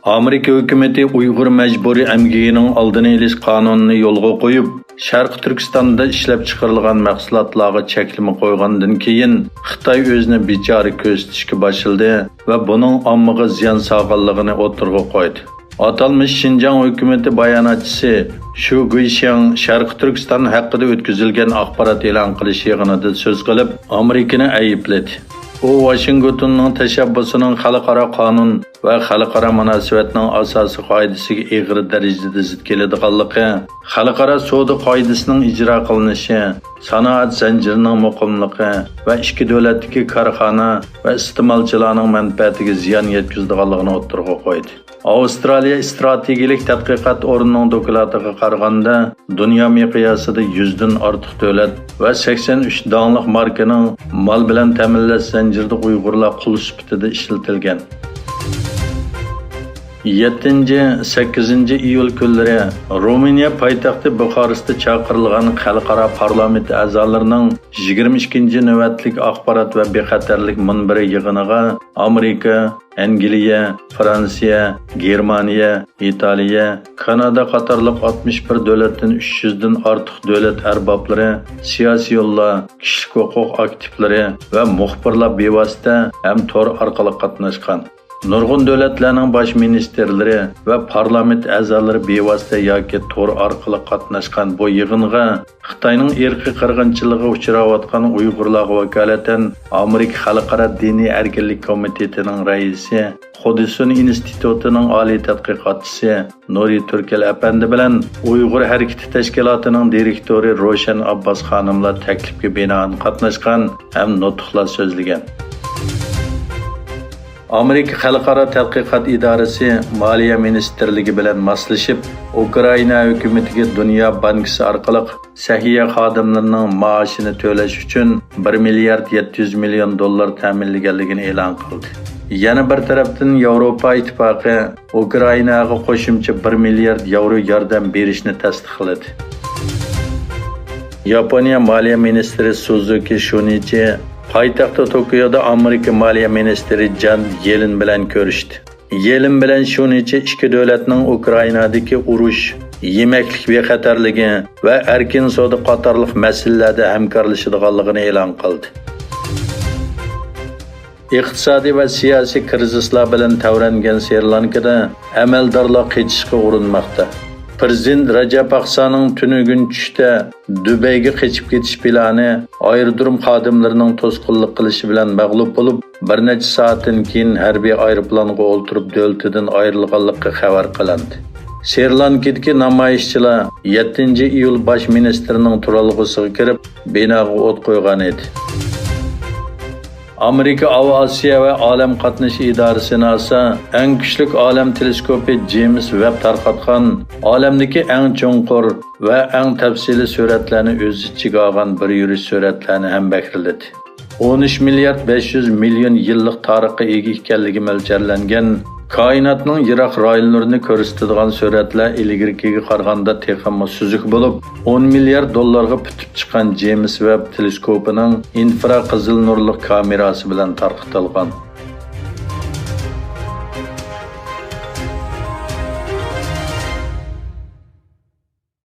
Amerika hökuməti Uyğur məcburi əmgəyinin aldını eliş qanununu yolğa qoyub, Şərqi Türkistonda ishlab chiqarilgan mahsulotlarga cheklama qo'ygandan keyin Xitoy o'zini bechora ko'rsatishga boshladi va buning ommaga ziyon solganligini o'tirg'a qo'ydi. Atalmış Şinjan hökuməti bayonotchisi Shu Guishan Şərqi Türkiston haqida o'tkazilgan axborot e'lon qilish yig'inida so'z qilib, Amerikani aybladi. O Washingtonning tashabbusining xalqaro qonun va xalqaro munosabatning asosiy qoidasiga og'ir darajada zid keladiganligi, xalqaro savdo qoidasining ijro qilinishi, sanoat zanjirining muqimligi va ikki davlatdagi korxona va iste'molchilarning manfaatiga ziyon yetkazadiganligini o'tirg'a qo'ydi. Avstraliya strategik tadqiqot o'rnining doklatiga qaraganda, dunyo miqyosida 100 dan ortiq davlat va 83 donliq markaning mal bilan ta'minlash zanjirida Uyg'urlar qul sifatida ishlatilgan. 7-8 iyul kunlari Ruminiya poytaxti Buxarestda chaqirilgan xalqaro parlament a'zolarining 22 navbatlik axborot va bexatarlik munbiri yig'iniga Amerika, Angliya, Fransiya, Germaniya, Italiya, Kanada qatorliq 61 davlatdan 300 dan ortiq davlat arboblari, siyosiy yo'llar, kishilik huquq aktivlari va muxbirlar bevosita ham tor orqali qatnashgan. Nurg'un davlatlarning bosh ministerlari va parlament a'zolari bevosita yoki tor orqali qatnashgan bu yig'inga Xitoyning irqiy qirg'inchiligiga uchrayotgan Uyg'urlarga vakolatan Amerika Xalqaro diniy erkinlik komitetining raisi, Hudson institutining oliy tadqiqotchisi Nuri Turkel apandi bilan Uyg'ur harakati tashkilotining direktori Roshan Abbos xonimlar taklifga binoan qatnashgan ham nutqlar so'zlagan. Amerika Xalqaro tadqiqot idorasi Moliya ministrligi bilan moslashib, Ukraina hukumatiga Dunyo bankisi orqali sahiya xodimlarining maoshini to'lash uchun 1 milliard 700 million dollar ta'minlaganligini e'lon qildi. Yana bir tarafdan Yevropa ittifoqi Ukrainaga qo'shimcha 1 milliard yevro yordam berishni tasdiqladi. Yaponiya Moliya ministri Suzuki Shunichi Paytaxtda Tokioda Amerika Moliya ministri Jan Yellen bilan ko'rishdi. Yellen bilan Shunichi ikki davlatning Ukrainadagi urush, yemeklik bexatarligi va erkin savdo qatorliq masalalarda hamkorlashadiganligini e'lon qildi. Iqtisodiy va siyosiy krizislar bilan tavrangan Sri Lankada amaldorlar qechishga urinmoqda. Prezident Rajab Aqsaning tunugun tushda Dubayga qechib ketish plani aerodrom xodimlarining to'sqinlik qilishi bilan mag'lub bo'lib, bir necha soatdan keyin harbiy aeroplanga o'ltirib davlatidan ayrilganligi xabar qilindi. Sri Lankadagi namoyishchilar 7-iyul bosh ministrining turalg'usiga kirib, binoga o't qo'ygan edi. Amerika Osiyo va olam qatnashi idorasi NASA eng kuchli olam teleskopi James Webb tarqatgan olamdagi eng cho'nqur va eng tafsiliy suratlarni o'z ichiga olgan bir yurish suratlarni ham bakriladi. 13 milliard 500 million yillik tarixga ega ekanligi mo'ljallangan koinotning yiroq rayonlarini ko'rsatadigan suratlar ilgarigiga qaraganda texnik suzuk bo'lib, 10 milliard dollarga putib chiqqan James Webb teleskopining infraqizil nurli kamerasi bilan tarqatilgan.